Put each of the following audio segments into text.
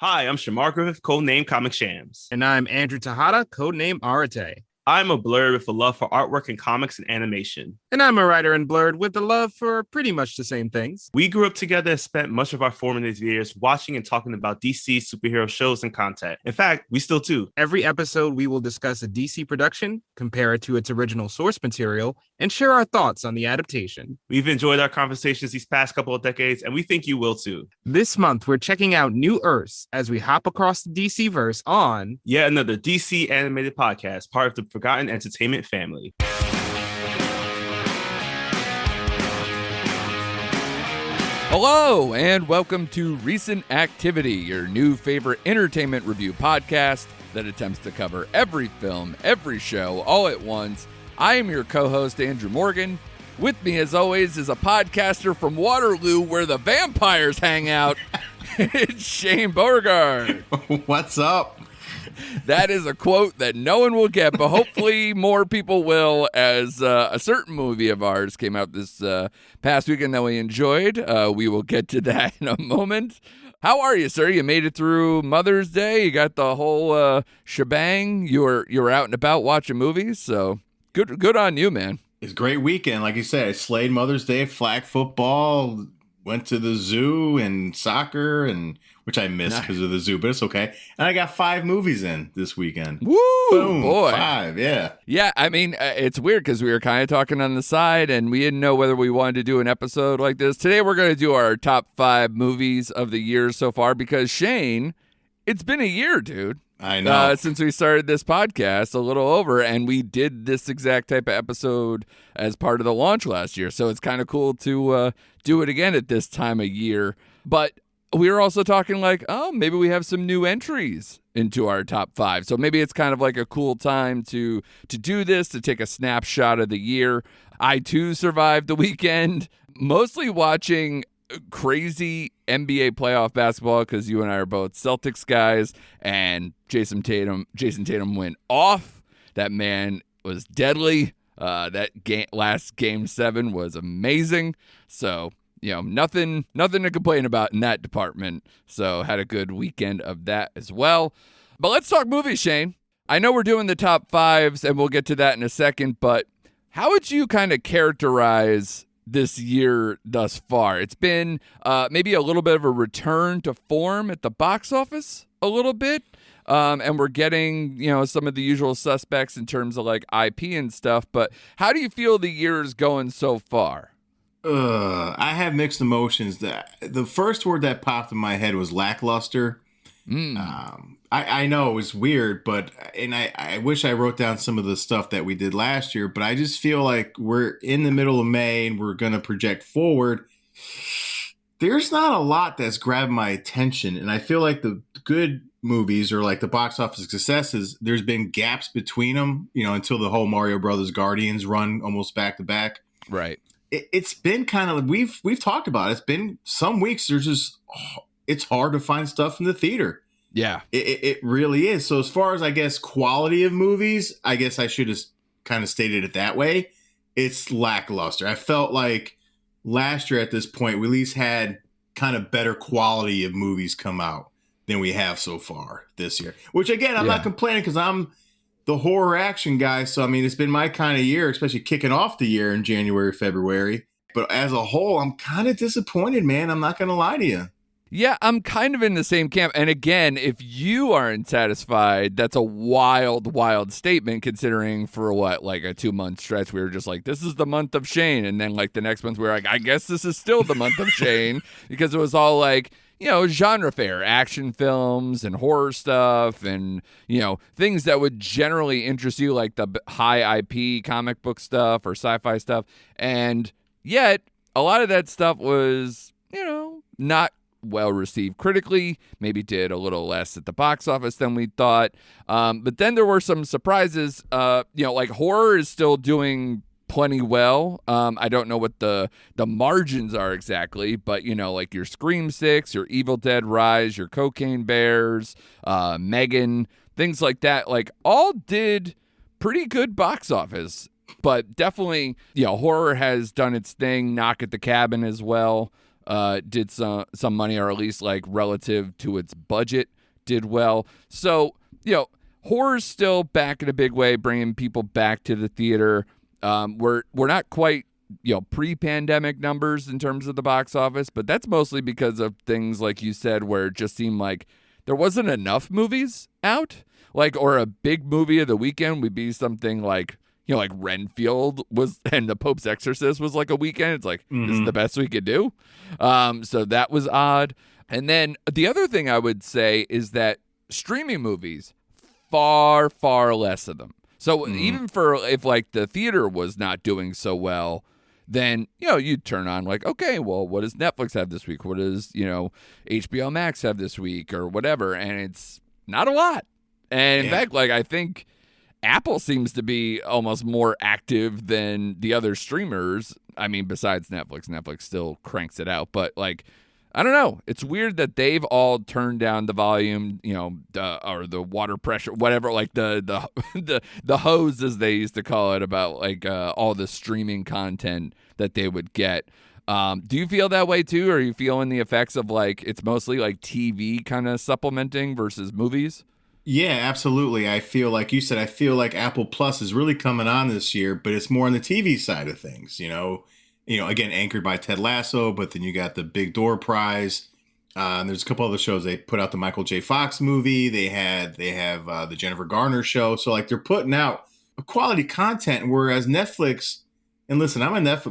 Hi, I'm Shamar Griffith, codename Comic Shams. And I'm Andrew Tejada, codename Arate. I'm a blurred with a love for artwork and comics and animation. And I'm a writer in Blurred with a love for pretty much the same things. We grew up together and spent much of our formative years watching and talking about DC superhero shows and content. In fact, we still do. Every episode, we will discuss a DC production, compare it to its original source material, and share our thoughts on the adaptation. We've enjoyed our conversations these past couple of decades, and we think you will too. This month, we're checking out New Earths as we hop across the DC-verse on yet another DC animated podcast, part of the Forgotten Entertainment family. Hello, and welcome to Recent Activity, your new favorite entertainment review podcast that attempts to cover every film, every show, all at once. I am your co-host, Andrew Morgan. With me, as always, is a podcaster from Waterloo where the vampires hang out. It's Shane Beauregard. What's up? That is a quote that no one will get, but hopefully more people will, as a certain movie of ours came out this past weekend that we enjoyed. We will get to that in a moment. How are you, sir? You made it through Mother's Day. You got the whole shebang. You were out and about watching movies, so good on you, man. It's a great weekend. Like you said, I slayed Mother's Day, flag football, went to the zoo and soccer, and which I missed because of the zoo, but it's okay. And I got 5 movies in this weekend. Woo! Boom, boy. 5, yeah. Yeah, I mean, it's weird because we were kind of talking on the side, and we didn't know whether we wanted to do an episode like this. Today, we're going to do our top 5 movies of the year so far because, Shane, it's been a year, dude. I know. Since we started this podcast, a little over, and we did this exact type of episode as part of the launch last year. So it's kind of cool to do it again at this time of year. But we were also talking like, oh, maybe we have some new entries into our top 5. So maybe it's kind of like a cool time to do this, to take a snapshot of the year. I, too, survived the weekend, mostly watching crazy NBA playoff basketball because you and I are both Celtics guys, and Jason Tatum went off. That man was deadly. That last game 7 was amazing. So, nothing to complain about in that department. So had a good weekend of that as well. But let's talk movies, Shane. I know we're doing the top 5s, and we'll get to that in a second, but how would you kind of characterize this year thus far? It's been maybe a little bit of a return to form at the box office a little bit. And we're getting, some of the usual suspects in terms of like IP and stuff. But how do you feel the year is going so far? I have mixed emotions. The first word that popped in my head was lackluster. I know it was weird, but I wish I wrote down some of the stuff that we did last year, but I just feel like we're in the middle of May and we're going to project forward. There's not a lot that's grabbed my attention, and I feel like the good movies or like the box office successes, there's been gaps between them, until the whole Mario Brothers Guardians run almost back to back. Right. It's been kind of, we've talked about it. It's been some weeks it's hard to find stuff in the theater. Yeah, it really is. So as far as, I guess, quality of movies, I guess I should have kind of stated it that way. It's lackluster. I felt like last year at this point, we at least had kind of better quality of movies come out than we have so far this year. Which, again, I'm not complaining because I'm the horror action guy. So, I mean, it's been my kind of year, especially kicking off the year in January, February. But as a whole, I'm kind of disappointed, man. I'm not going to lie to you. Yeah, I'm kind of in the same camp. And again, if you aren't satisfied, that's a wild statement considering for like a 2-month stretch, we were just like, this is the month of Shane. And then like the next month, we were like, I guess this is still the month of Shane because it was all like, genre fare, action films and horror stuff and, things that would generally interest you, like the high IP comic book stuff or sci-fi stuff. And yet a lot of that stuff was, not well received critically, maybe did a little less at the box office than we thought. But then there were some surprises. Like horror is still doing plenty well. I don't know what the margins are exactly, but like your Scream 6, your Evil Dead Rise, your Cocaine Bears, Megan, things like that, like all did pretty good box office. But definitely, horror has done its thing. Knock at the Cabin as well. did some money, or at least like relative to its budget did well. So, horror's still back in a big way, bringing people back to the theater. We're not quite pre-pandemic numbers in terms of the box office, but that's mostly because of things like you said, where it just seemed like there wasn't enough movies out, or a big movie of the weekend would be something like Renfield was, and The Pope's Exorcist was like a weekend. It's like, this is the best we could do. So that was odd. And then the other thing I would say is that streaming movies, far, far less of them. So even if like the theater was not doing so well, then, you'd turn on okay, well, what does Netflix have this week? What does, HBO Max have this week or whatever? And it's not a lot. And in fact, I think Apple seems to be almost more active than the other streamers. I mean, besides Netflix. Netflix still cranks it out. But I don't know. It's weird that they've all turned down the volume, or the water pressure, whatever, the hose, as they used to call it, about all the streaming content that they would get. Do you feel that way too? Or are you feeling the effects of it's mostly TV kind of supplementing versus movies? Yeah, absolutely. I feel like you said, I feel like Apple Plus is really coming on this year, but it's more on the TV side of things, again, anchored by Ted Lasso, but then you got the Big Door Prize. And there's a couple other shows. They put out the Michael J. Fox movie. They have the Jennifer Garner show. So they're putting out quality content, whereas Netflix, and listen,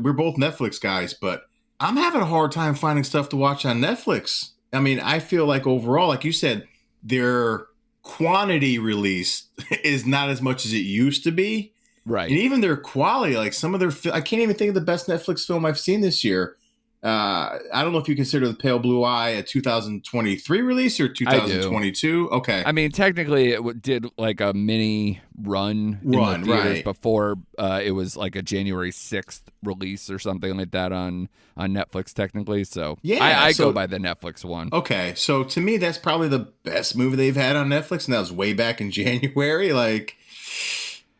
we're both Netflix guys, but I'm having a hard time finding stuff to watch on Netflix. I mean, I feel like overall, like you said, their quantity release is not as much as it used to be. Right. And even their quality, some of their, I can't even think of the best Netflix film I've seen this year. I don't know if you consider The Pale Blue Eye a 2023 release or 2022. Okay. I mean, technically it did a mini run in the theaters before it was a January 6th release or something like that on Netflix technically. So yeah, I go by the Netflix one. Okay. So to me, that's probably the best movie they've had on Netflix. And that was way back in January.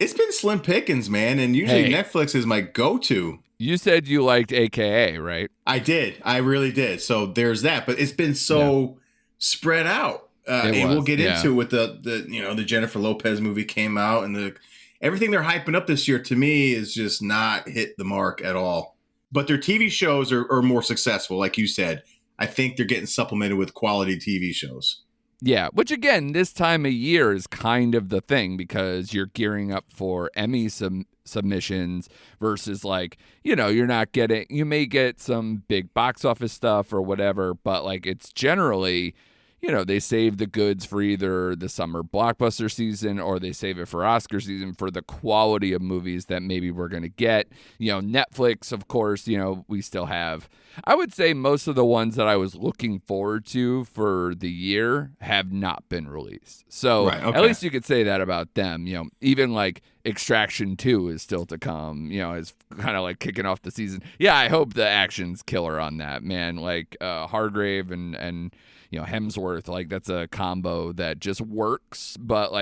It's been slim pickings, man. And usually Netflix is my go-to. You said you liked AKA, right? I did. I really did. So there's that. But it's been so spread out. And we'll get into it with the Jennifer Lopez movie came out, and everything they're hyping up this year to me is just not hit the mark at all. But their TV shows are more successful, like you said. I think they're getting supplemented with quality TV shows. Yeah, which again, this time of year is kind of the thing, because you're gearing up for Emmy submissions versus you're not getting, you may get some big box office stuff or whatever, but it's generally, they save the goods for either the summer blockbuster season or they save it for Oscar season for the quality of movies that maybe we're going to get. Netflix, of course, we still have, I would say most of the ones that I was looking forward to for the year have not been released. So at least you could say that about them. Even Extraction 2 is still to come, is kind of kicking off the season. Yeah, I hope the action's killer on that, man. Hargrave and Hemsworth, that's a combo that just works. But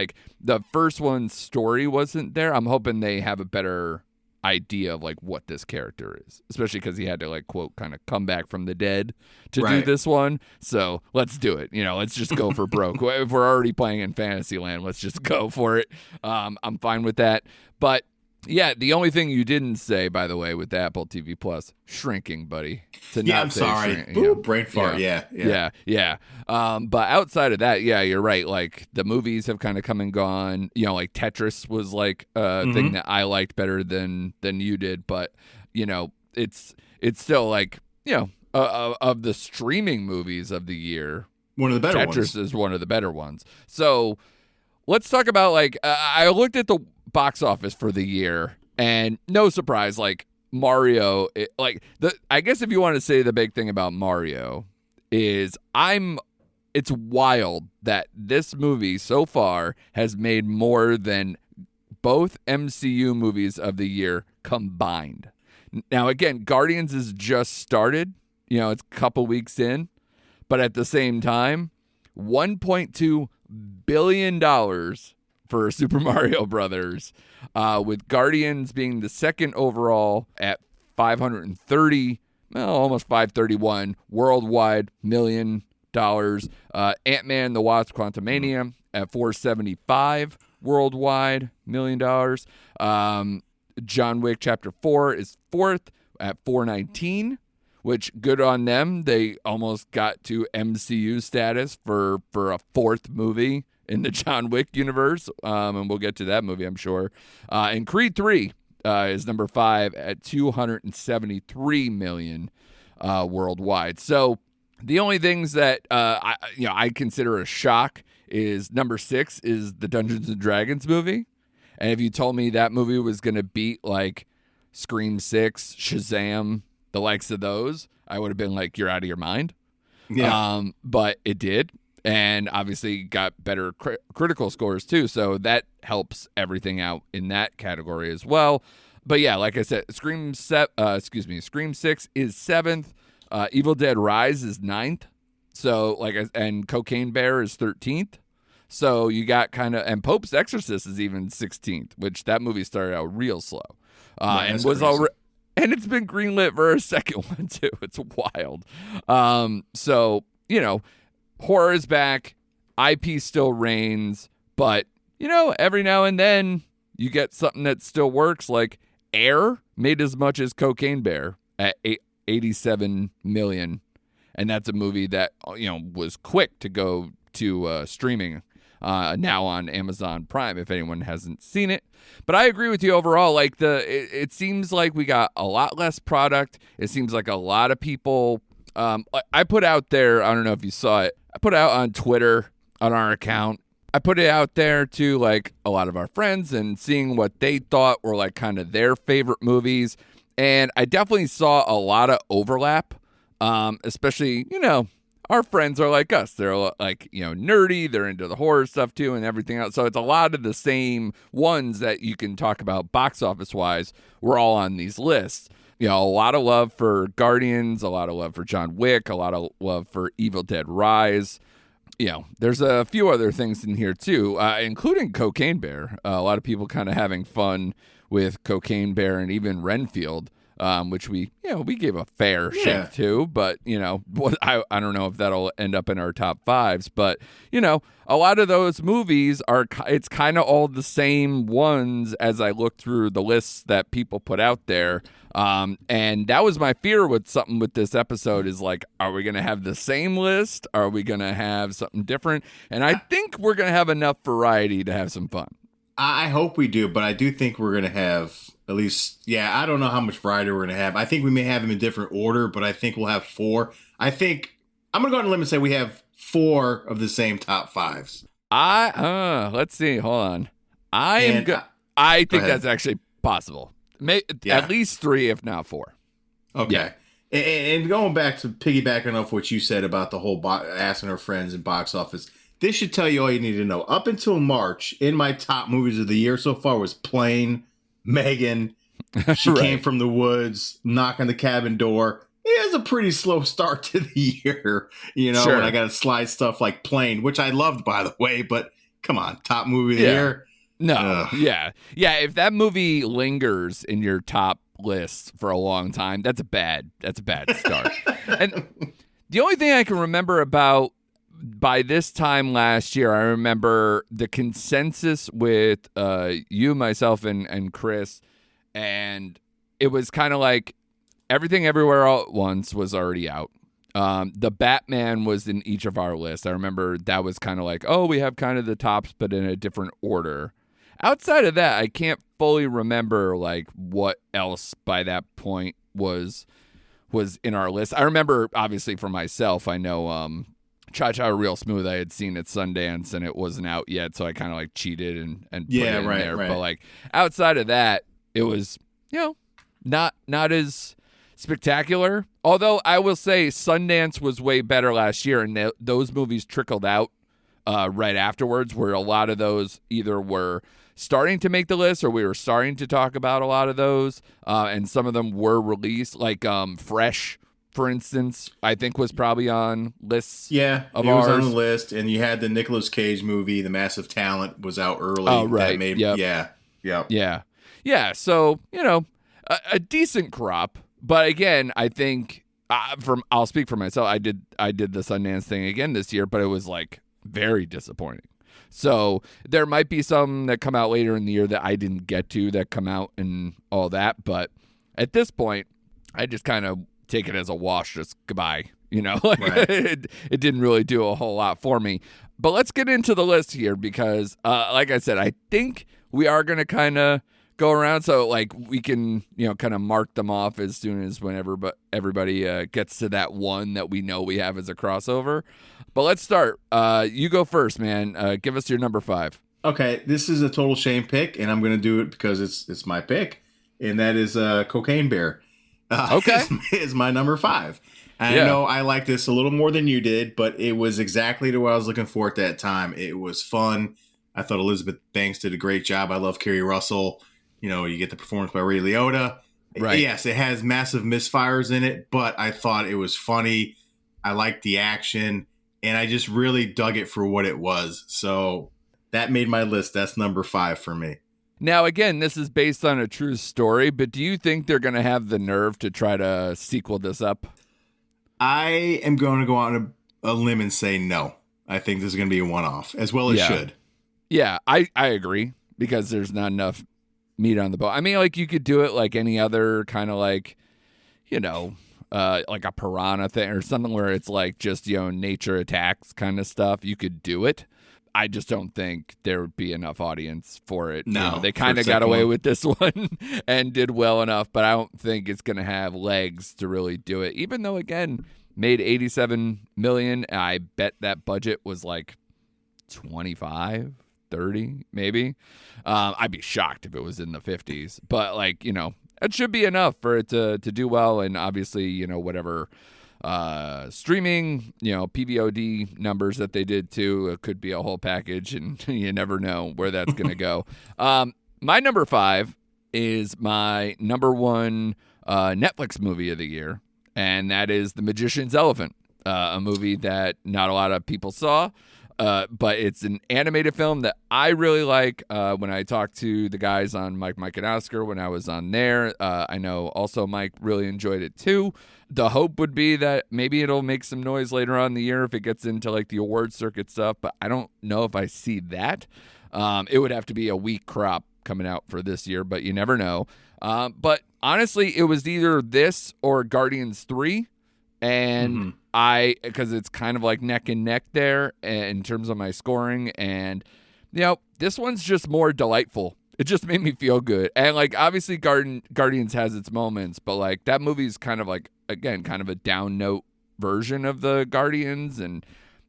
the first one's story wasn't there. I'm hoping they have a better idea of what this character is, especially because he had to quote kind of come back from the dead to do this one. So let's do it. Let's just go for broke. If we're already playing in Fantasyland, let's just go for it. I'm fine with that. But yeah, the only thing you didn't say, by the way, with the Apple TV Plus, shrinking, buddy. I'm sorry. Brain fart. Yeah. But outside of that, yeah, you're right. The movies have kind of come and gone. Tetris was a thing that I liked better than you did. But it's still of the streaming movies of the year, one of the better ones. Tetris is one of the better ones. So let's talk about I looked at the box office for the year, and no surprise, Mario, I guess if you want to say the big thing about Mario is it's wild that this movie so far has made more than both MCU movies of the year combined. Now, again, Guardians has just started, it's a couple weeks in, but at the same time, $1.2 billion for Super Mario Brothers, with Guardians being the second overall at $530 almost 531 worldwide $1 million. Ant-Man the Wasp: Quantumania at 475 worldwide $1 million. John Wick Chapter 4 is fourth at 419, which good on them. They almost got to MCU status for a fourth movie in the John Wick universe, and we'll get to that movie, I'm sure. And Creed 3 is number 5 at 273 million worldwide. So the only things that I consider a shock is number 6 is the Dungeons and Dragons movie. And if you told me that movie was going to beat like Scream 6, Shazam, the likes of those, I would have been like, you're out of your mind. Yeah. But it did. And obviously got better critical scores too. So that helps everything out in that category as well. But yeah, like I said, Scream 6 is 7th. Evil Dead Rise is 9th. So and Cocaine Bear is 13th. So you got and Pope's Exorcist is even 16th, which that movie started out real slow. And was already, and it's been greenlit for a second one too. It's wild. So, horror is back. IP still reigns, but every now and then you get something that still works. Like Air made as much as Cocaine Bear at 87 million, and that's a movie that was quick to go to streaming now on Amazon Prime if anyone hasn't seen it. But I agree with you overall. Like it seems like we got a lot less product. It seems like a lot of people. I put out there, I don't know if you saw it, I put out on Twitter on our account. I put it out there to like a lot of our friends and seeing what they thought were like kind of their favorite movies. And I definitely saw a lot of overlap, especially, our friends are like us. They're like, nerdy. They're into the horror stuff too and everything else. So it's a lot of the same ones that you can talk about box office wise. We're all on these lists. A lot of love for Guardians, a lot of love for John Wick, a lot of love for Evil Dead Rise. There's a few other things in here too, including Cocaine Bear. A lot of people kind of having fun with Cocaine Bear and even Renfield, which we gave a fair shake to, but I don't know if that'll end up in our top 5s, but a lot of those movies it's kind of all the same ones as I look through the lists that people put out there. And that was my fear with something with this episode is like, are we going to have the same list? Are we going to have something different? And I think we're going to have enough variety to have some fun. I hope we do, but I do think we're going to have at least, I don't know how much variety we're going to have. I think we may have them in different order, but I think we'll have 4. I think I'm going to go on a limb and say we have 4 of the same top 5s. Let's see. Hold on. I think that's actually possible. At least 3, if not 4. Okay. Yeah. And going back to piggybacking off what you said about the whole asking our friends in box office, this should tell you all you need to know. Up until March, in my top movies of the year so far was Plane, Megan, She Came from the Woods, Knock on the Cabin Door. It was a pretty slow start to the year, when I got to slide stuff like Plane, which I loved, by the way, but come on, top movie of the year. No, yeah. If that movie lingers in your top list for a long time, that's a bad start. And the only thing I can remember about by this time last year, I remember the consensus with you, myself, and Chris, and it was kind of like Everything Everywhere All at Once was already out. The Batman was in each of our lists. I remember that was kind of like, we have kind of the tops, but in a different order. Outside of that, I can't fully remember like what else by that point was in our list. I remember, obviously, for myself, I know Cha Cha Real Smooth I had seen at Sundance and it wasn't out yet, so I kind of like cheated and put it in there. Right. But like outside of that, it was not as spectacular. Although I will say Sundance was way better last year, and those movies trickled out right afterwards, where a lot of those either were starting to make the list or we were starting to talk about a lot of those, and some of them were released, like Fresh, for instance, I think was probably on lists. Yeah, of it ours. was on the list, and you had the Nicolas Cage movie, The Massive Talent, was out early. Oh, right. That made, Yeah. So a decent crop, but again, I think I'll speak for myself. I did the Sundance thing again this year, but it was like very disappointing. So there might be some that come out later in the year that I didn't get to that come out and all that. But at this point, I just kind of take it as a wash, just goodbye. Like Right. it didn't really do a whole lot for me. But let's get into the list here because, like I said, I think we are going to kind of go around. So like we can, kind of mark them off as soon as whenever everybody gets to that one that we know we have as a crossover. But let's start. You go first, man. Give us your number 5. Okay, this is a total shame pick, and I'm going to do it because it's my pick, and that is Cocaine Bear. Okay. Is my number 5. I Yeah. know I like this a little more than you did, but it was exactly to what I was looking for at that time. It was fun. I thought Elizabeth Banks did a great job. I love Kerry Russell. You get the performance by Ray Liotta. Right. Yes, it has massive misfires in it, but I thought it was funny. I liked the action, and I just really dug it for what it was. So that made my list. That's number 5 for me. Now, again, this is based on a true story, but do you think they're going to have the nerve to try to sequel this up? I am going to go on a limb and say no. I think this is going to be a one-off, as well as should. Yeah, I agree because there's not enough meat on the bone. I mean, like you could do it like any other kind of like, like a piranha thing or something where it's like just, nature attacks kind of stuff. You could do it. I just don't think there would be enough audience for it. No, they kind of got away with this one and did well enough, but I don't think it's going to have legs to really do it. Even though, again, made $87 million, and I bet that budget was like 25, 30, maybe. I'd be shocked if it was in the 50s, but like, it should be enough for it to do well. And obviously, whatever streaming, PVOD numbers that they did too, it could be a whole package, and you never know where that's going to go. My number 5 is my number 1 Netflix movie of the year, and that is The Magician's Elephant, a movie that not a lot of people saw. But it's an animated film that I really like. When I talked to the guys on Mike, and Oscar when I was on there, I know also Mike really enjoyed it too. The hope would be that maybe it'll make some noise later on in the year if it gets into like the award circuit stuff, but I don't know if I see that. It would have to be a weak crop coming out for this year, but you never know. But honestly, it was either this or Guardians 3. And because it's kind of like neck and neck there in terms of my scoring. And, this one's just more delightful. It just made me feel good. And like, obviously Guardians has its moments, but like that movie's kind of like, again, kind of a down note version of the Guardians and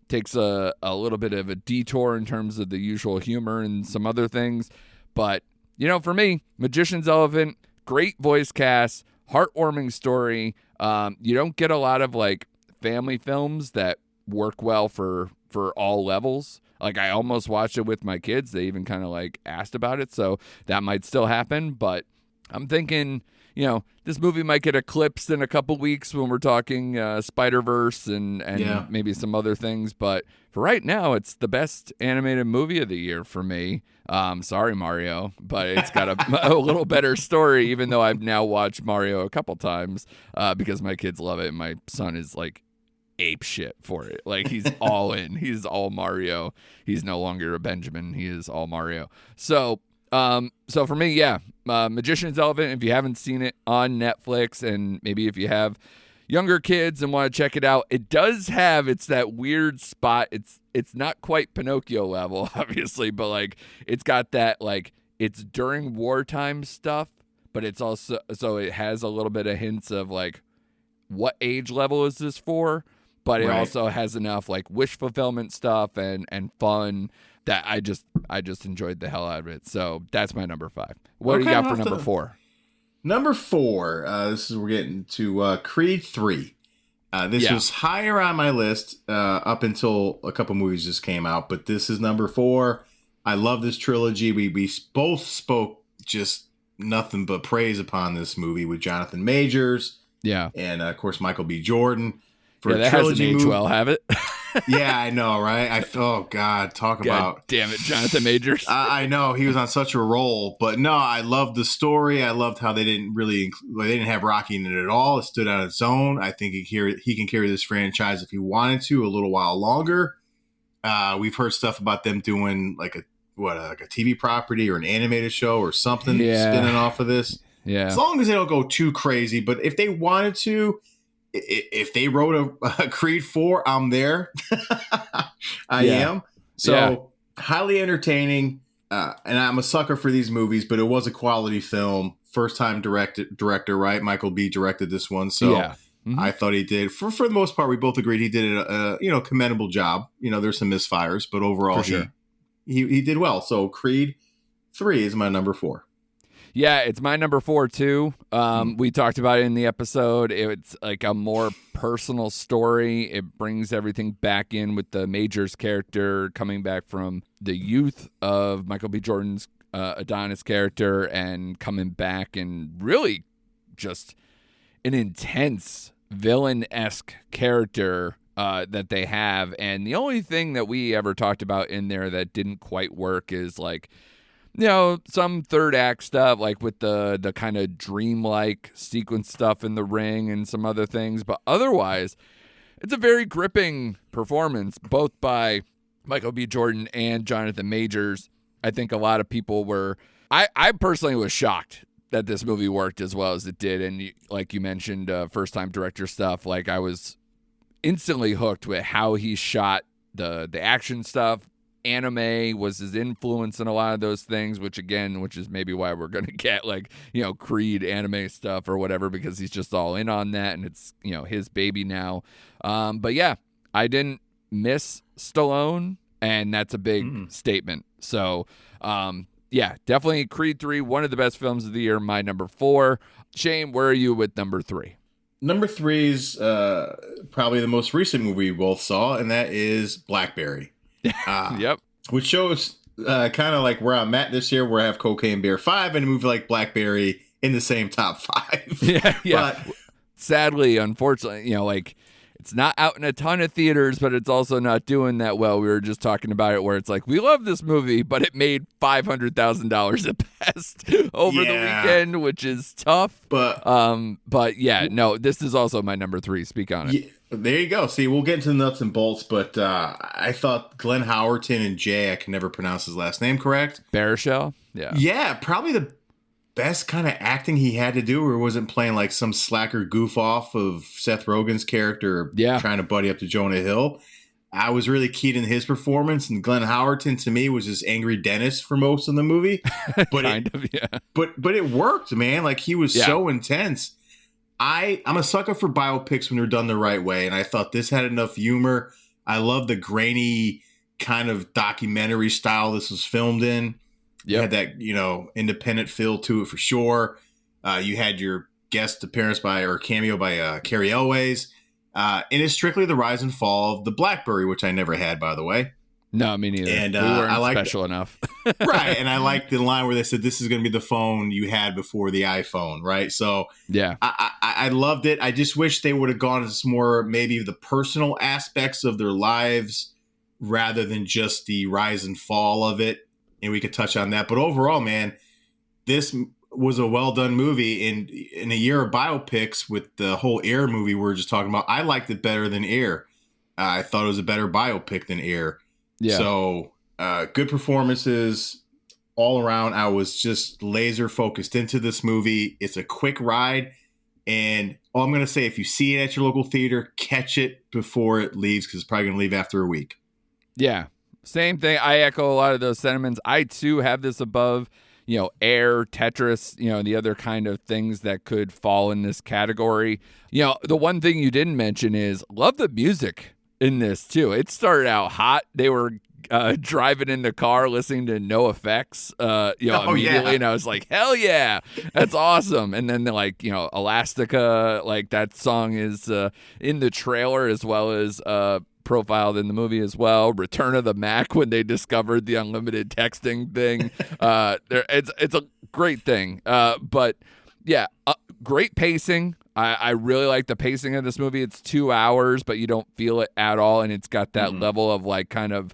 takes a little bit of a detour in terms of the usual humor and some other things. But, for me, Magician's Elephant, great voice cast, heartwarming story. You don't get a lot of like family films that work well for all levels. Like I almost watched it with my kids. They even kind of like asked about it. So that might still happen, but I'm thinking, this movie might get eclipsed in a couple weeks when we're talking Spider-Verse and maybe some other things. But for right now, it's the best animated movie of the year for me. Sorry, Mario, but it's got a little better story, even though I've now watched Mario a couple times because my kids love it. And my son is like ape shit for it. Like he's all in. He's all Mario. He's no longer a Benjamin. He is all Mario. So for me, Magician's Elephant, if you haven't seen it on Netflix, and maybe if you have younger kids and want to check it out, it does have, it's that weird spot. It's not quite Pinocchio level, obviously, but like it's got that, like it's during wartime stuff, but it's also, so it has a little bit of hints of like, what age level is this for? But it also has enough like wish fulfillment stuff and fun that I just enjoyed the hell out of it. So that's my number 5. What do you got for number 4? Number 4, we're getting to Creed 3. This was higher on my list up until a couple movies just came out, but this is number 4. I love this trilogy. We both spoke just nothing but praise upon this movie with Jonathan Majors. Yeah. And of course, Michael B. Jordan. For a trilogy hasn't aged well, have it? Yeah, I know, right? Oh God, talk God about damn it, Jonathan Majors. I know he was on such a roll, but no, I loved the story. I loved how they didn't really they didn't have Rocky in it at all. It stood on its own. I think he can carry this franchise if he wanted to a little while longer. We've heard stuff about them doing like a TV property or an animated show or something spinning off of this. Yeah, as long as they don't go too crazy. But if they wanted to, if they wrote a Creed 4, I'm there. I am. So highly entertaining. And I'm a sucker for these movies, but it was a quality film. First time director, right? Michael B. directed this one. So I thought he did, for the most part, we both agreed he did a commendable job. There's some misfires, but overall he did well. So Creed 3 is my number 4. Yeah, it's my number 4 too. We talked about it in the episode. It's like a more personal story. It brings everything back in with the Majors character coming back from the youth of Michael B. Jordan's Adonis character and coming back and really just an intense villain-esque character that they have. And the only thing that we ever talked about in there that didn't quite work is like, some third act stuff, like with the kind of dreamlike sequence stuff in the ring and some other things. But otherwise, it's a very gripping performance, both by Michael B. Jordan and Jonathan Majors. I think a lot of people were... I personally was shocked that this movie worked as well as it did. And like you mentioned, first-time director stuff, like I was instantly hooked with how he shot the action stuff. Anime was his influence in a lot of those things, which is maybe why we're going to get like, Creed anime stuff or whatever, because he's just all in on that and it's, his baby now. But yeah, I didn't miss Stallone, and that's a big statement. So, yeah, definitely Creed 3, one of the best films of the year, my number 4. Shane, where are you with number 3? Number 3 is probably the most recent movie we both saw, and that is Blackberry. Yep. Which shows kind of like where I'm at this year, where I have Cocaine Bear 5 and a movie like Blackberry in the same top 5. Yeah. But sadly, unfortunately, like it's not out in a ton of theaters, but it's also not doing that well. We were just talking about it where it's like, we love this movie, but it made $500,000 at best over the weekend, which is tough. But yeah, no, this is also my number 3. Speak on it. Yeah, there you go. See, we'll get into the nuts and bolts, but I thought Glenn Howerton and Jay, I can never pronounce his last name correct. Baruchel? Yeah. Yeah, probably the best kind of acting he had to do, where he wasn't playing like some slacker goof off of Seth Rogen's character trying to buddy up to Jonah Hill. I was really keyed in his performance, and Glenn Howerton to me was this angry dentist for most of the movie. But But it worked, man. Like he was so intense. I'm a sucker for biopics when they're done the right way, and I thought this had enough humor. I love the grainy kind of documentary style this was filmed in. You had that, independent feel to it for sure. You had your guest appearance cameo by Carrie Elways. And it's strictly the rise and fall of the BlackBerry, which I never had, by the way. No, me neither. And we weren't special enough. Right. And I liked the line where they said, this is going to be the phone you had before the iPhone. Right. So yeah, I loved it. I just wish they would have gone into some more, maybe the personal aspects of their lives rather than just the rise and fall of it. And we could touch on that. But overall, man, this was a well done movie. And in a year of biopics with the whole Air movie we were just talking about, I liked it better than Air. I thought it was a better biopic than Air. Yeah. So good performances all around. I was just laser focused into this movie. It's a quick ride. And all I'm going to say, if you see it at your local theater, catch it before it leaves, because it's probably going to leave after a week. Yeah. Same thing. I echo a lot of those sentiments. I, too, have this above, Air, Tetris, the other kind of things that could fall in this category. The one thing you didn't mention is love the music in this, too. It started out hot. They were driving in the car listening to No Effects, immediately. And I was like, hell yeah, that's awesome. And then Elastica, like that song is in the trailer as well as profiled in the movie as well. Return of the Mac, when they discovered the unlimited texting thing. It's a great thing. But yeah, great pacing. I really like the pacing of this movie. It's 2 hours, but you don't feel it at all. And it's got that level of like kind of,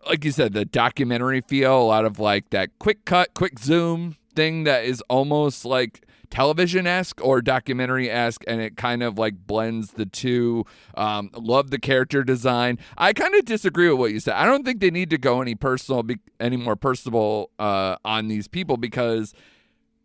like you said, the documentary feel, a lot of like that quick cut, quick zoom thing that is almost like television-esque or documentary-esque, and it kind of like blends the two. Love the character design. I kind of disagree with what you said. I don't think they need to go any more personable on these people, because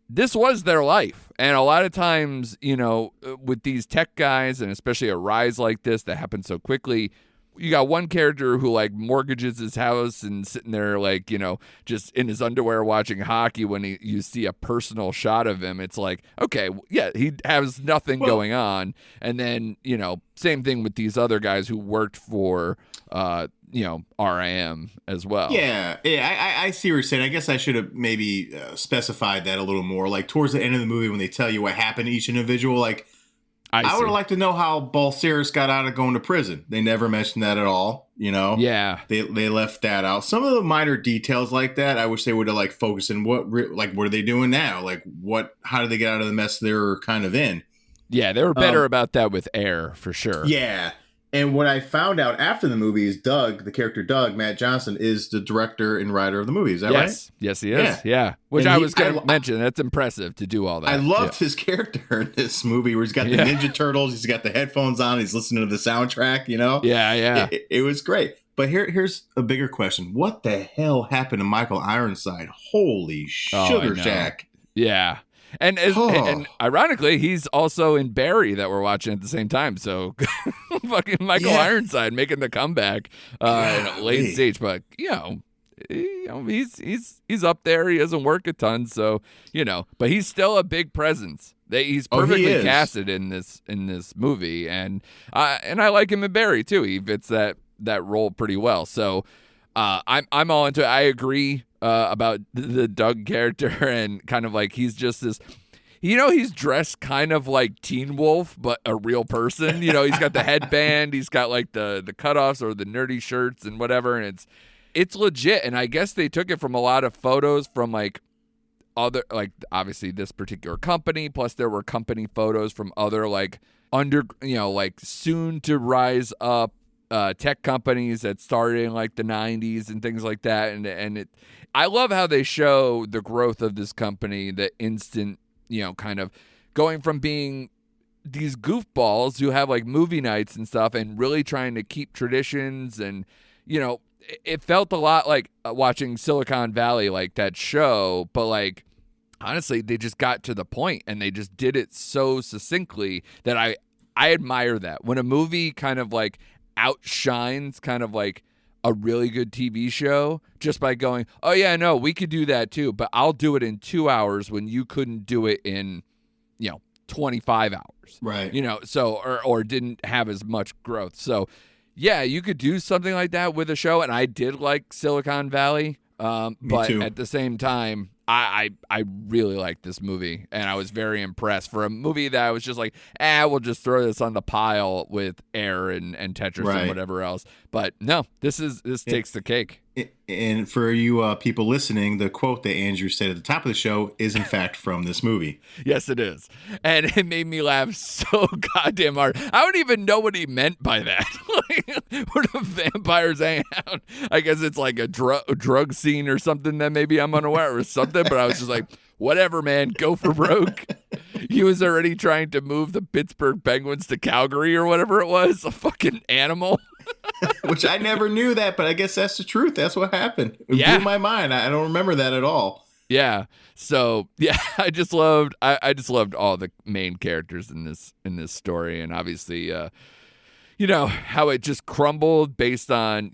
this was their life. And a lot of times, you know, with these tech guys, and especially a rise like this that happens so quickly, you got one character who like mortgages his house and sitting there like, you know, just in his underwear watching hockey. When you see a personal shot of him, it's like, okay, yeah, he has nothing going on. And then, you know, same thing with these other guys who worked for, you know, RIM as well. Yeah, I see what you're saying. I guess I should have maybe specified that a little more. Like towards the end of the movie, when they tell you what happened to each individual, like I would have liked to know how Balceris got out of going to prison. They never mentioned that at all. You know, yeah, they left that out. Some of the minor details like that, I wish they would have like focused in what are they doing now? Like how did they get out of the mess they were kind of in? Yeah, they were better about that with Air for sure. Yeah. And what I found out after the movie is Doug, the character Doug, Matt Johnson, is the director and writer of the movie. Is that right? Yes, he is. Yeah. Which I was going to mention. That's impressive to do all that. I loved his character in this movie where he's got the Ninja Turtles. He's got the headphones on. He's listening to the soundtrack, you know? Yeah. It was great. But here's a bigger question. What the hell happened to Michael Ironside? Holy sugar jack. Yeah. And ironically, he's also in Barry that we're watching at the same time. So fucking Michael Ironside making the comeback in a late stage. But he's up there. He doesn't work a ton, so but he's still a big presence. He's perfectly casted in this movie, and I like him in Barry too. He fits that role pretty well. So I'm all into it. I agree about the Doug character, and kind of like he's just this. He's dressed kind of like Teen Wolf, but a real person. He's got the headband, he's got like the cutoffs or the nerdy shirts and whatever, and it's legit. And I guess they took it from a lot of photos from like other, like obviously this particular company, plus there were company photos from other like like soon to rise up tech companies that started in like the 90s and things like that. And I love how they show the growth of this company, the instant, kind of going from being these goofballs who have like movie nights and stuff and really trying to keep traditions. And, it felt a lot like watching Silicon Valley, like that show, but like, honestly, they just got to the point and they just did it so succinctly that I admire that. When a movie kind of like outshines kind of like a really good TV show just by going, oh yeah, no, we could do that too, but I'll do it in 2 hours when you couldn't do it in, 25 hours. Right. So, or didn't have as much growth. So yeah, you could do something like that with a show. And I did like Silicon Valley. But too. At the same time, I really liked this movie, and I was very impressed for a movie that I was just like, we'll just throw this on the pile with Air and Tetris and whatever else. But no, this takes the cake. And for you people listening, the quote that Andrew said at the top of the show is in fact from this movie. Yes, it is. And it made me laugh so goddamn hard. I don't even know what he meant by that. Where do vampires hang out? I guess it's like a drug scene or something that maybe I'm unaware or something, but I was just like, whatever, man, go for broke. He was already trying to move the Pittsburgh Penguins to Calgary or whatever it was, a fucking animal. Which I never knew that, but I guess that's the truth. That's what happened. It blew my mind. I don't remember that at all. Yeah. So yeah, I just loved all the main characters in this story, and obviously, how it just crumbled based on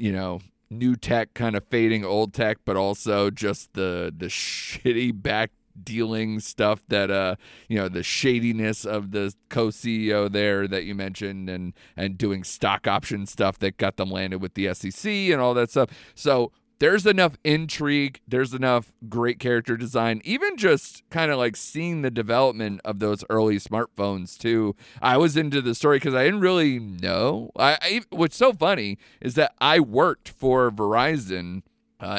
new tech kind of fading old tech, but also just the shitty back dealing stuff that the shadiness of the co-CEO there that you mentioned, and doing stock option stuff that got them landed with the SEC and all that stuff. So there's enough intrigue, there's enough great character design, even just kind of like seeing the development of those early smartphones too. I was into the story because I didn't really know. What's so funny is that I worked for Verizon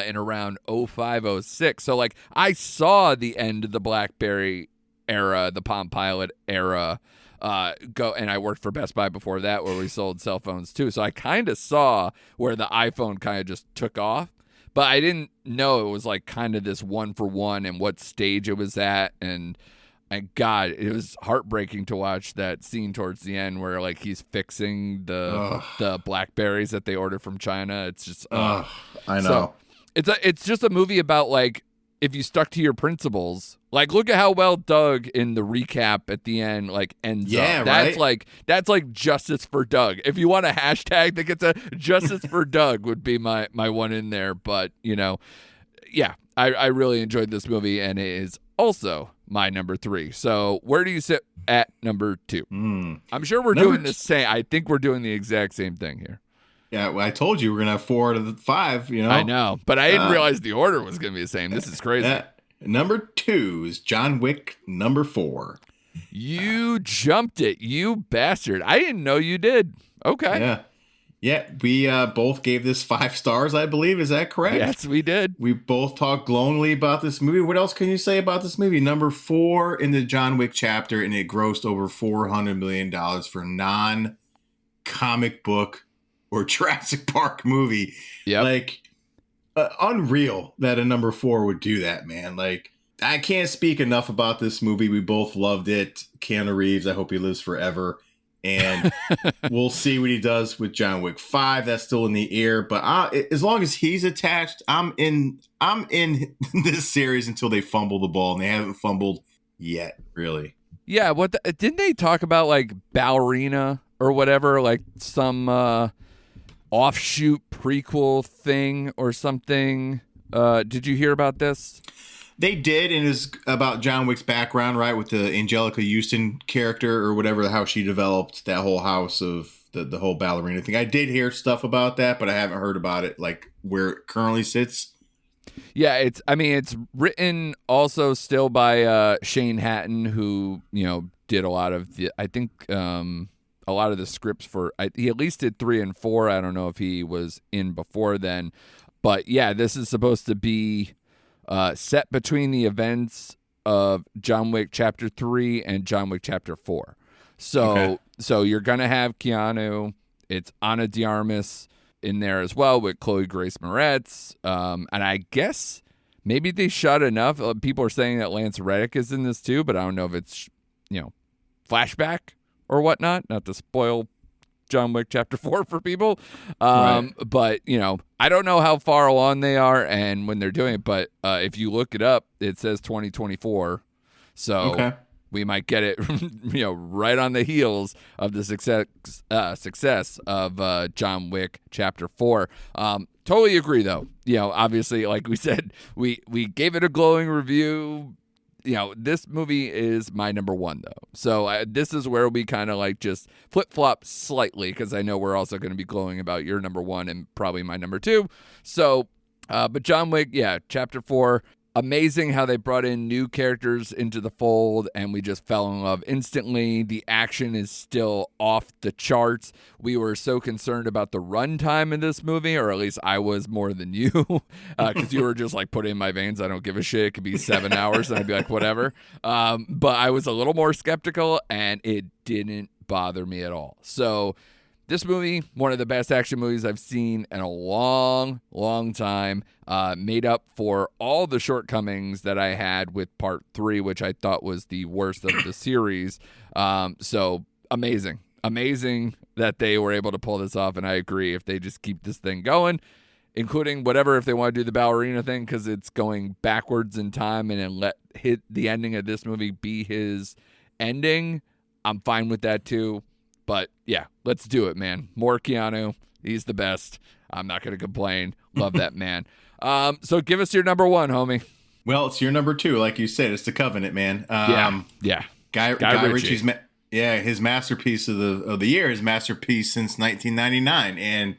in around 05, 06. So like I saw the end of the BlackBerry era, the Palm Pilot era, go, and I worked for Best Buy before that, where we sold cell phones too. So I kind of saw where the iPhone kind of just took off, but I didn't know it was like kind of this 1-for-1 and what stage it was at. And God, it was heartbreaking to watch that scene towards the end where like he's fixing the blackberries that they ordered from China. It's just, I know. So it's just a movie about like, if you stuck to your principles, like look at how well Doug in the recap at the end like ends up. That's like justice for Doug. If you want a hashtag that gets a justice for Doug would be my one in there. But I really enjoyed this movie, and it is also my number 3. So where do you sit at number 2? I'm sure we're doing the same. I think we're doing the exact same thing here. Yeah, well, I told you we're going to have 4 out of the 5, I know, but I didn't realize the order was going to be the same. This is crazy. Number 2 is John Wick number 4. You jumped it, you bastard. I didn't know you did. Okay. Yeah, we both gave this 5 stars, I believe. Is that correct? Yes, we did. We both talked glowingly about this movie. What else can you say about this movie? Number 4 in the John Wick chapter, and it grossed over $400 million for non-comic book or Jurassic Park movie. Yeah, like unreal that a number 4 would do that, man. Like, I can't speak enough about this movie. We both loved it. Keanu Reeves, I hope he lives forever. And we'll see what he does with John Wick 5. That's still in the air. But as long as he's attached, I'm in this series until they fumble the ball, and they haven't fumbled yet, really. Yeah, didn't they talk about like ballerina or whatever, like some offshoot prequel thing or something? Did you hear about this? They did, and it's about John Wick's background, right, with the Angelica Houston character or whatever, how she developed that whole house of the whole ballerina thing. I did hear stuff about that, but I haven't heard about it, like where it currently sits. Yeah, it's written also still by Shane Hatton, who did a lot of the scripts for. He at least did 3 and 4. I don't know if he was in before then, but yeah, this is supposed to be set between the events of John Wick Chapter 3 and John Wick Chapter 4. So you're going to have Keanu. It's Ana de Armas in there as well with Chloe Grace Moretz. And I guess maybe they shot enough. People are saying that Lance Reddick is in this too, but I don't know if it's, flashback or whatnot. Not to spoil John Wick Chapter 4 for people. Right. But, I don't know how far along they are and when they're doing it. But if you look it up, it says 2024. So we might get it, right on the heels of the success of John Wick Chapter 4. Totally agree, though. Obviously, like we said, we gave it a glowing review. This movie is my number 1, though. So this is where we kind of like just flip-flop slightly, because I know we're also going to be glowing about your number 1 and probably my number 2. So, but John Wick, Chapter 4, amazing how they brought in new characters into the fold, and we just fell in love instantly. The action is still off the charts. We were so concerned about the runtime in this movie, or at least I was more than you, because you were just like, put it in my veins. I don't give a shit. It could be 7 hours, and I'd be like, whatever. But I was a little more skeptical, and it didn't bother me at all. So this movie, one of the best action movies I've seen in a long, long time, made up for all the shortcomings that I had with Part 3, which I thought was the worst of the series. So amazing that they were able to pull this off, and I agree, if they just keep this thing going, including whatever, if they want to do the ballerina thing, because it's going backwards in time, and then hit the ending of this movie be his ending, I'm fine with that too. But yeah, let's do it, man. More Keanu. He's the best. I'm not going to complain. Love that man. So give us your number 1, homie. Well, it's your number 2. Like you said, it's The Covenant, man. Yeah. Guy Ritchie's, his masterpiece of the year, his masterpiece since 1999. And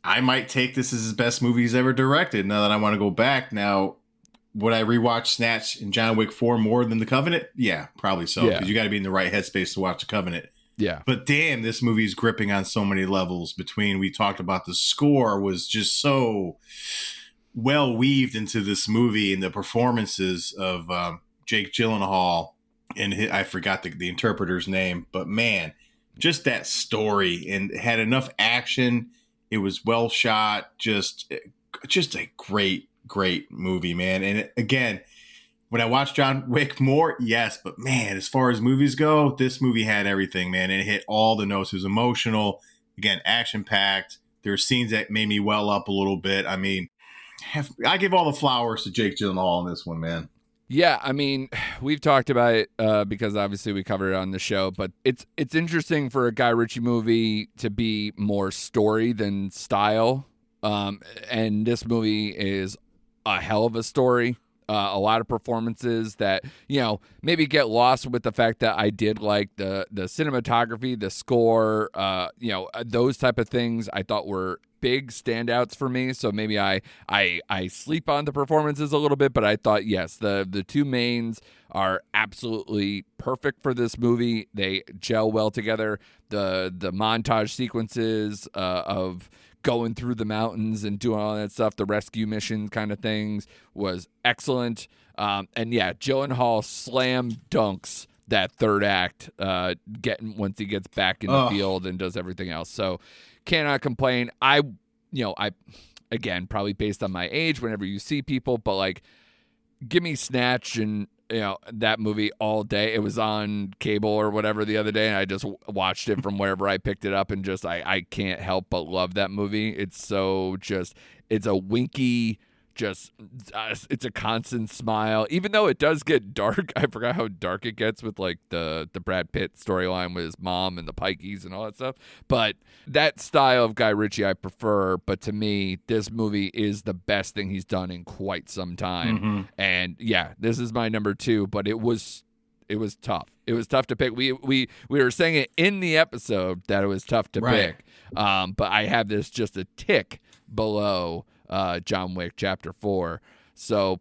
I might take this as his best movie he's ever directed. Now that I want to go back now, would I rewatch Snatch and John Wick 4 more than The Covenant? Yeah, probably so. Because you got to be in the right headspace to watch The Covenant. Yeah. But damn, this movie is gripping on so many levels. We talked about the score was just so well weaved into this movie, and the performances of Jake Gyllenhaal and I forgot the interpreter's name, but man, just that story, and it had enough action. It was well shot. Just a great movie, man. And again, would I watch John Wick more? Yes, but man, as far as movies go, this movie had everything, man. And it hit all the notes. It was emotional, again, action packed. There were scenes that made me well up a little bit. I mean, I give all the flowers to Jake Gyllenhaal on this one, man. Yeah, I mean, we've talked about it because obviously we covered it on the show, but it's interesting for a Guy Ritchie movie to be more story than style. And this movie is a hell of a story. A lot of performances that, maybe get lost with the fact that I did like the cinematography, the score, those type of things I thought were big standouts for me. So maybe I sleep on the performances a little bit, but I thought, yes, the two mains are absolutely perfect for this movie. They gel well together. The montage sequences of going through the mountains and doing all that stuff, the rescue mission kind of things, was excellent. And yeah, Gyllenhaal slam dunks that third act, once he gets back in the field and does everything else. So cannot complain. I again, probably based on my age, whenever you see people, but like, give me Snatch and that movie all day. It was on cable or whatever the other day, and I just watched it from wherever I picked it up, and just I can't help but love that movie. It's so it's a winky, it's a constant smile, even though it does get dark. I forgot how dark it gets with like the Brad Pitt storyline with his mom and the Pikeys and all that stuff. But that style of Guy Ritchie I prefer. But to me, this movie is the best thing he's done in quite some time. Mm-hmm. And yeah, this is my number 2. But it was tough. It was tough to pick. We were saying it in the episode that it was tough to pick. But I have this just a tick below John Wick Chapter 4. So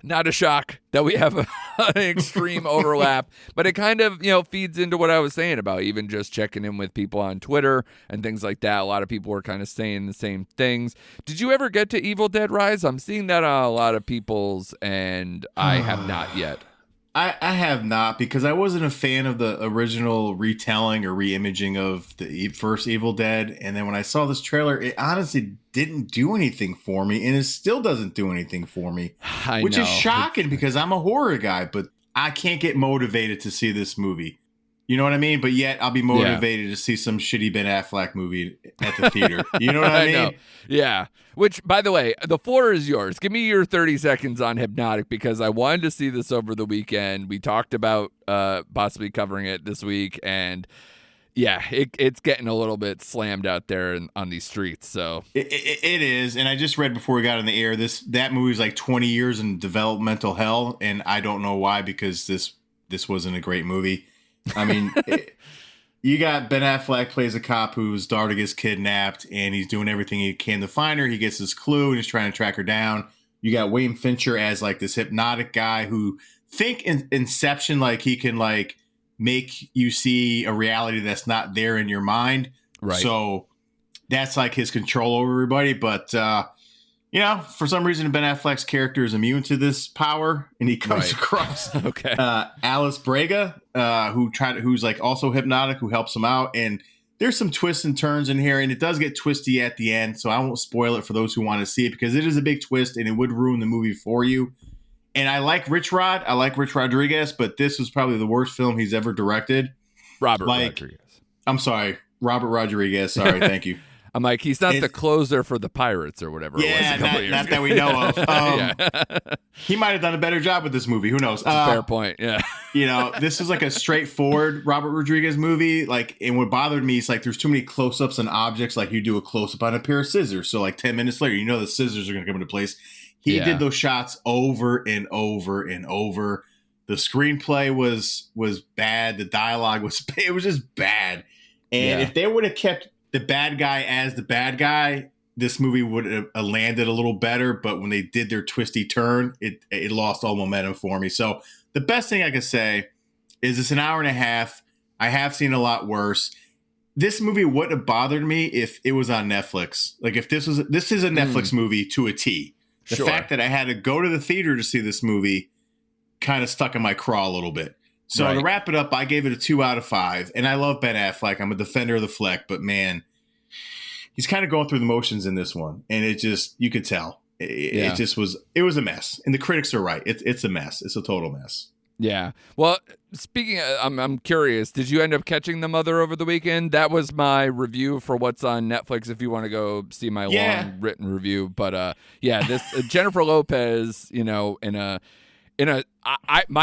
not a shock that we have an extreme overlap, but it kind of, feeds into what I was saying about even just checking in with people on Twitter and things like that. A lot of people were kind of saying the same things. Did you ever get to Evil Dead Rise? I'm seeing that on a lot of people's, and I have not yet. I have not, because I wasn't a fan of the original retelling or reimaging of the first Evil Dead. And then when I saw this trailer, it honestly didn't do anything for me. And it still doesn't do anything for me, which is shocking because I'm a horror guy, but I can't get motivated to see this movie. You know what I mean? But yet I'll be motivated to see some shitty Ben Affleck movie at the theater. You know what I mean? Know. Yeah. Which, by the way, the floor is yours. Give me your 30 seconds on Hypnotic, because I wanted to see this over the weekend. We talked about possibly covering it this week, and yeah, it's getting a little bit slammed out there on these streets. So it is, and I just read before we got on the air, that movie is like 20 years in developmental hell, and I don't know why, because this wasn't a great movie. I mean, you got Ben Affleck plays a cop whose daughter gets kidnapped, and he's doing everything he can to find her. He gets his clue, and he's trying to track her down. You got William Fincher as like this hypnotic guy who think in Inception, like he can like make you see a reality that's not there in your mind. Right. So that's like his control over everybody. But for some reason, Ben Affleck's character is immune to this power, and he comes across Alice Braga, who's like also hypnotic, who helps him out. And there's some twists and turns in here, and it does get twisty at the end. So I won't spoil it for those who want to see it, because it is a big twist, and it would ruin the movie for you. And I like Rich Rodriguez, but this was probably the worst film he's ever directed. Robert Rodriguez. I'm sorry, Robert Rodriguez. Sorry, thank you. I'm like, he's not the closer for the Pirates or whatever. Yeah, not that we know of. He might have done a better job with this movie. Who knows? Fair point. Yeah. This is like a straightforward Robert Rodriguez movie. Like, and what bothered me is like there's too many close-ups on objects. Like you do a close-up on a pair of scissors, so like 10 minutes later, the scissors are going to come into place. He did those shots over and over and over. The screenplay was bad. The dialogue was just bad. And if they would have kept the bad guy as the bad guy, this movie would have landed a little better. But when they did their twisty turn, it lost all momentum for me. So the best thing I could say is it's an hour and a half. I have seen a lot worse. This movie wouldn't have bothered me if it was on Netflix. Like if this is a Netflix movie to a T. The fact that I had to go to the theater to see this movie kind of stuck in my craw a little bit. So to wrap it up, I gave it a 2 out of 5. And I love Ben Affleck. I'm a defender of the Fleck, but man, he's kind of going through the motions in this one. And it just, you could tell. It just was, it was a mess. And the critics are right. It's a mess. It's a total mess. Yeah. Well, speaking of, I'm curious, did you end up catching The Mother over the weekend? That was my review for what's on Netflix if you want to go see my long written review. But this Jennifer Lopez, my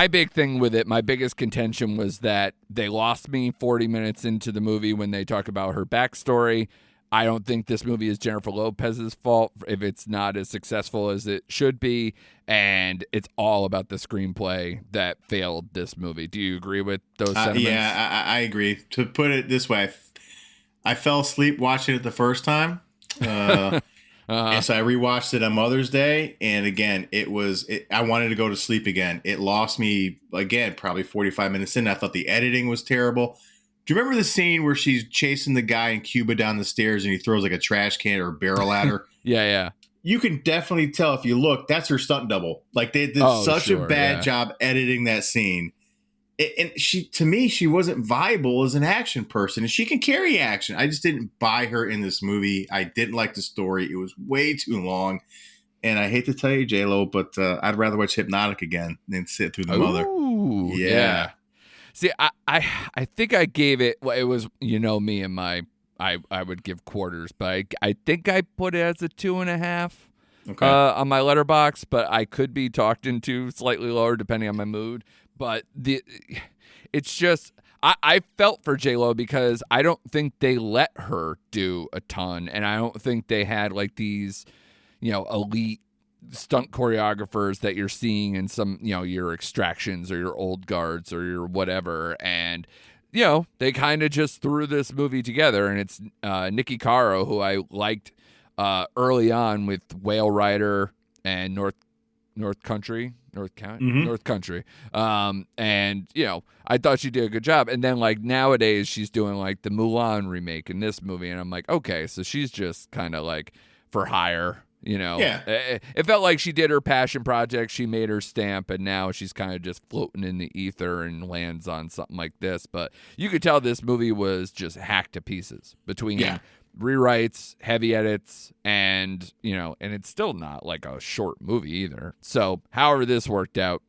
big thing with it, my biggest contention was that they lost me 40 minutes into the movie when they talk about her backstory. I don't think this movie is Jennifer Lopez's fault if it's not as successful as it should be, and it's all about the screenplay that failed this movie. Do you agree with those sentiments? Yeah, I agree. To put it this way, I fell asleep watching it the first time, and so I rewatched it on Mother's Day, and again, I wanted to go to sleep again. It lost me, again, probably 45 minutes in. I thought the editing was terrible. Do you remember the scene where she's chasing the guy in Cuba down the stairs and he throws like a trash can or a barrel at her? Yeah. You can definitely tell if you look, that's her stunt double. Like they did such a bad job editing that scene. And to me, she wasn't viable as an action person, and she can carry action. I just didn't buy her in this movie. I didn't like the story. It was way too long. And I hate to tell you, J-Lo, but I'd rather watch Hypnotic again than sit through The Mother. Yeah. See, I think I gave it. Well, it was me and my I would give quarters, but I think I put it as a 2.5 on my letterbox. But I could be talked into slightly lower depending on my mood. But it's just I felt for J-Lo because I don't think they let her do a ton, and I don't think they had like these elite stunt choreographers that you're seeing in some, your Extractions or your Old Guards or your whatever. And, they kind of just threw this movie together. And it's Nikki Caro, who I liked early on with Whale Rider and North Country. And, I thought she did a good job. And then, like, nowadays she's doing, like, the Mulan remake in this movie. And I'm like, okay, so she's just kind of, like, for hire. It felt like she did her passion project. She made her stamp, and now she's kind of just floating in the ether and lands on something like this. But you could tell this movie was just hacked to pieces between rewrites, heavy edits, and and it's still not like a short movie either. So however this worked out,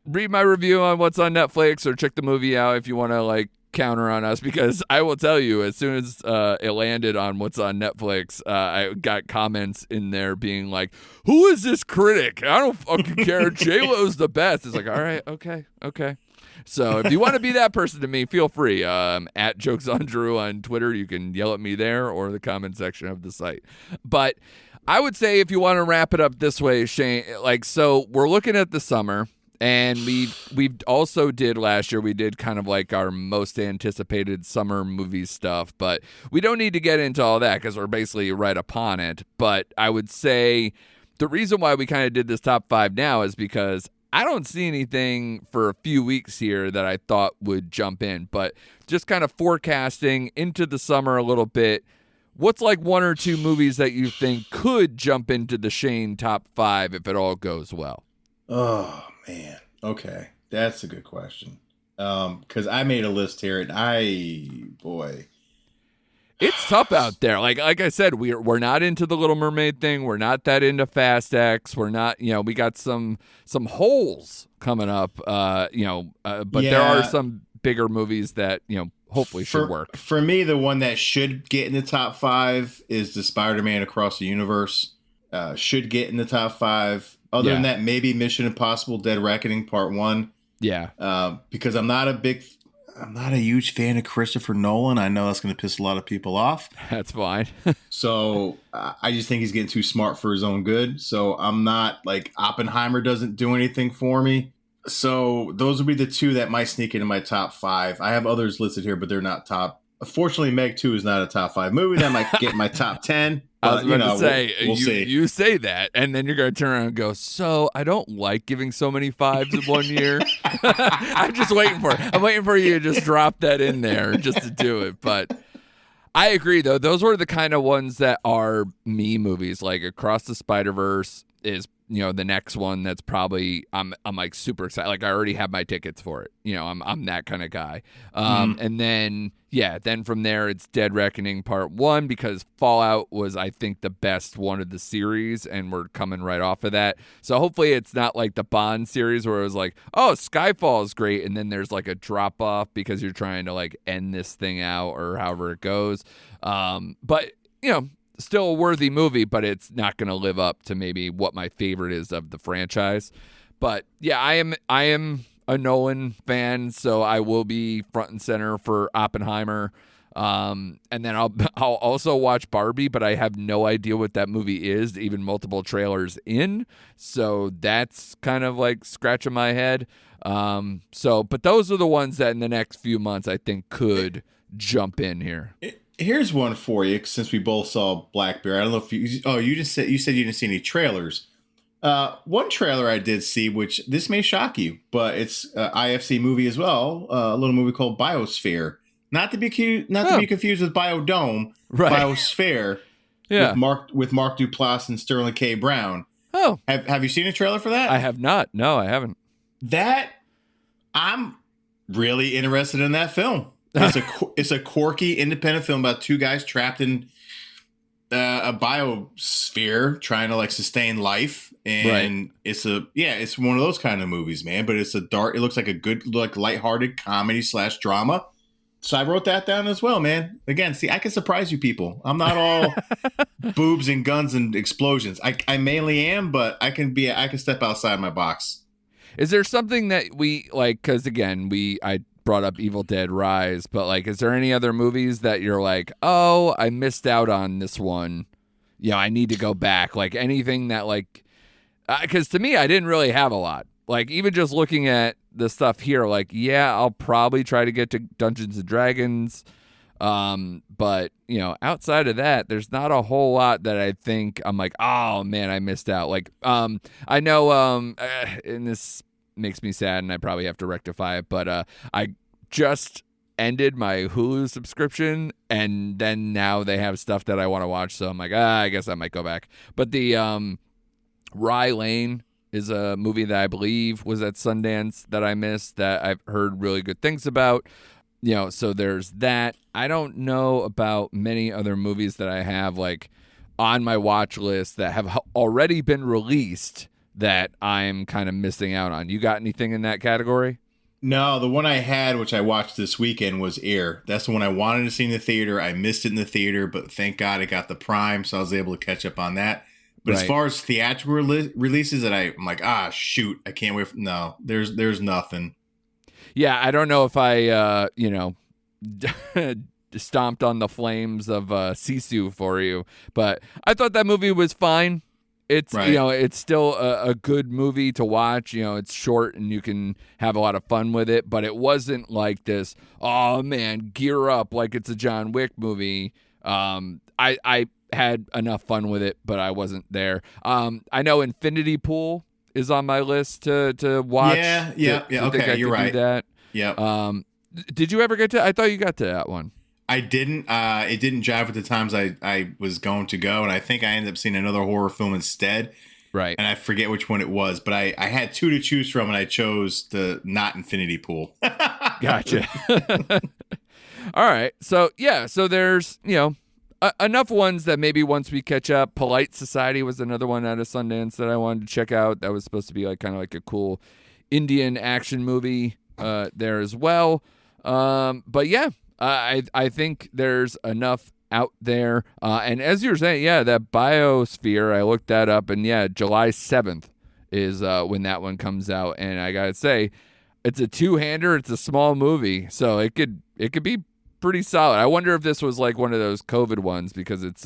read my review on what's on Netflix or check the movie out if you want to counter on us, because I will tell you, as soon as it landed on what's on Netflix, I got comments in there being like, who is this critic? I don't fucking care. J-Lo's the best. It's like, all right, okay. So if you want to be that person to me, feel free. At Jokes on Drew on Twitter, you can yell at me there or the comment section of the site. But I would say, if you want to wrap it up this way, Shane, so we're looking at the summer. And we also did last year, we did kind of like our most anticipated summer movie stuff, but we don't need to get into all that because we're basically right upon it. But I would say the reason why we kind of did this top 5 now is because I don't see anything for a few weeks here that I thought would jump in, but just kind of forecasting into the summer a little bit. What's like 1 or 2 movies that you think could jump into the Shane top 5 if it all goes well? Oh, man. Okay. That's a good question. Because I made a list here, and boy. It's tough out there. Like I said, we're not into the Little Mermaid thing. We're not that into Fast X. We're not, we got some holes coming up, but there are some bigger movies that, hopefully should work. For me, the one that should get in the top 5 is the Spider-Man Across the Universe. Should get in the top 5. Other than that, maybe Mission Impossible: Dead Reckoning Part 1. Yeah. Because I'm not a huge fan of Christopher Nolan. I know that's going to piss a lot of people off. That's fine. So I just think he's getting too smart for his own good. So I'm not Oppenheimer doesn't do anything for me. So those would be the 2 that might sneak into my top 5. I have others listed here, but they're not top. Fortunately, Meg 2 is not a top 5 movie. That might get my top 10. I was about to say, we'll see. You say that, and then you're going to turn around and go, so I don't like giving so many 5s in one year. I'm just waiting for it. I'm waiting for you to just drop that in there just to do it. But I agree, though. Those were the kind of ones that are me movies. Like Across the Spider-Verse is the next one that's probably I'm like super excited. Like I already have my tickets for it. I'm that kind of guy. And then from there it's Dead Reckoning Part 1 because Fallout was, I think, the best one of the series, and we're coming right off of that. So hopefully it's not like the Bond series where it was like, oh, Skyfall is great, and then there's like a drop off because you're trying to like end this thing out or however it goes. But still a worthy movie, but it's not going to live up to maybe what my favorite is of the franchise. But yeah, I am a Nolan fan, so I will be front and center for Oppenheimer. And then I'll also watch Barbie, but I have no idea what that movie is, even multiple trailers in. So that's kind of like scratching my head. But those are the ones that in the next few months I think could jump in here. Here's one for you, since we both saw Black Bear. I don't know if you said you didn't see any trailers. One trailer I did see, which this may shock you, but it's an IFC movie as well. A little movie called Biosphere, not to be confused with Biodome. Right. Biosphere, with Mark Duplass and Sterling K. Brown. Oh, have you seen a trailer for that? I have not. No, I haven't. I'm really interested in that film. It's a quirky independent film about two guys trapped in a biosphere trying to like sustain life, and it's one of those kind of movies, man. But it's it looks like a good lighthearted comedy / drama. So I wrote that down as well, man. Again, see, I can surprise you people. I'm not all boobs and guns and explosions. I mainly am, but I can step outside my box. Is there something that we like? Because again, I brought up Evil Dead Rise, but like, is there any other movies that you're like, oh, I missed out on this one? I need to go back. Like anything that like, because to me, I didn't really have a lot. Like even just looking at the stuff here, like, yeah, I'll probably try to get to Dungeons and Dragons. But outside of that, there's not a whole lot that I think I'm like, oh man, I missed out. Like, I know, and this makes me sad and I probably have to rectify it, but I just ended my Hulu subscription and then now they have stuff that I want to watch, so I'm like, I guess I might go back. But the Rye Lane is a movie that I believe was at Sundance that I missed that I've heard really good things about. So there's that. I don't know about many other movies that I have like on my watch list that have already been released that I'm kind of missing out on. You got anything in that category? No, the one I had, which I watched this weekend, was Air. That's the one I wanted to see in the theater. I missed it in the theater, but thank God I got the Prime, so I was able to catch up on that. But as far as theatrical releases that I'm like, shoot, I can't wait. No, there's nothing. Yeah, I don't know if I, stomped on the flames of Sisu for you, but I thought that movie was fine. It's it's still a good movie to watch. It's short and you can have a lot of fun with it, but it wasn't like this, oh man, gear up like it's a John Wick movie. I had enough fun with it, but I wasn't there. I know Infinity Pool is on my list to watch. Yeah. Okay, you're right. Do that. Yeah. Did you ever get to? I thought you got to that one. I didn't. It didn't jive with the times I was going to go, and I think I ended up seeing another horror film instead. Right. And I forget which one it was, but I had two to choose from, and I chose the not Infinity Pool. Gotcha. All right. So there's enough ones that maybe once we catch up. Polite Society was another one out of Sundance that I wanted to check out. That was supposed to be like kind of like a cool Indian action movie there as well. But yeah. I think there's enough out there. And as you're saying, that Biosphere, I looked that up, and July 7th is when that one comes out. And I got to say, it's a two-hander. It's a small movie, so it could be pretty solid. I wonder if this was like one of those COVID ones because it's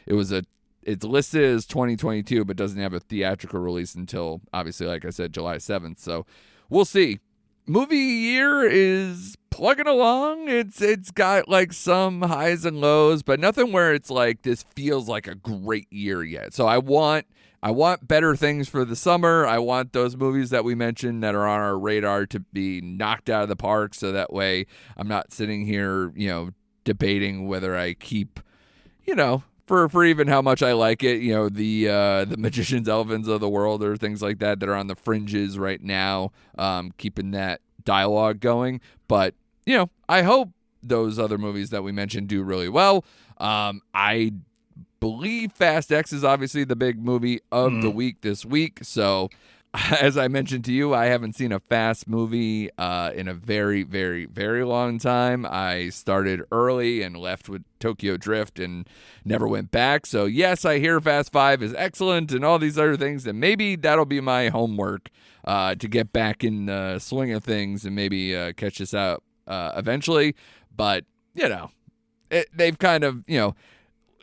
listed as 2022, but doesn't have a theatrical release until, obviously, like I said, July 7th. So we'll see. Movie year is plugging along. It's got like some highs and lows, but nothing where it's like this feels like a great year yet. So I want better things for the summer. I want those movies that we mentioned that are on our radar to be knocked out of the park, so that way I'm not sitting here, debating whether I keep, for for even how much I like it. You know, the magicians, elvins of the world, or things like that are on the fringes right now, keeping that dialogue going. But you know, I hope those other movies that we mentioned do really well. I believe Fast X is obviously the big movie of the week this week. So, as I mentioned to you, I haven't seen a Fast movie in a very, very, very long time. I started early and left with Tokyo Drift and never went back. So, yes, I hear Fast 5 is excellent and all these other things, and maybe that'll be my homework to get back in the swing of things and maybe catch this out eventually. But, you know, they've kind of, you know,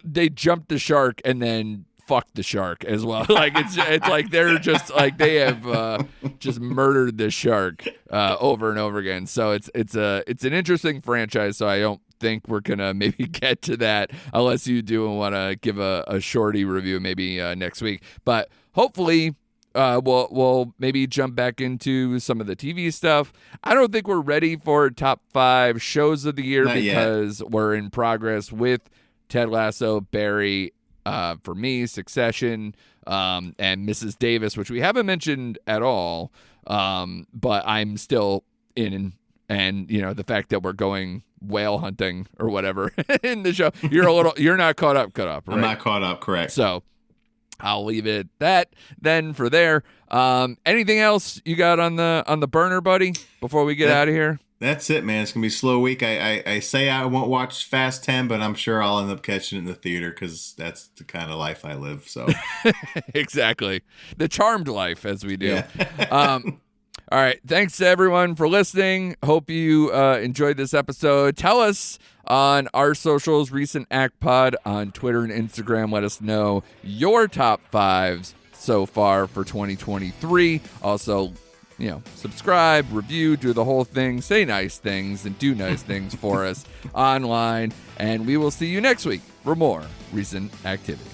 they jumped the shark and then fucked the shark as well. Like it's like they're just like they have just murdered the shark over and over again. So it's an interesting franchise. So I don't think we're gonna maybe get to that unless you do want to give a shorty review maybe next week. But hopefully we'll maybe jump back into some of the TV stuff. I don't think we're ready for top 5 shows of the year because we're in progress with Ted Lasso, Barry, for me, Succession, and Mrs. Davis, which we haven't mentioned at all, but I'm still in. And, you know, the fact that we're going whale hunting or whatever in the show, you're not caught up, right? I'm not caught up, correct. So I'll leave it that then for there. Anything else you got on the burner, buddy, before we get out of here? That's it, man. It's going to be a slow week. I say I won't watch Fast 10, but I'm sure I'll end up catching it in the theater because that's the kind of life I live. So exactly. The charmed life, as we do. Yeah. All right. Thanks to everyone for listening. Hope you enjoyed this episode. Tell us on our socials, Recent Act Pod on Twitter and Instagram. Let us know your top 5s so far for 2023. Also, you know, subscribe, review, do the whole thing, say nice things, and do nice things for us online. And we will see you next week for more Recent Activity.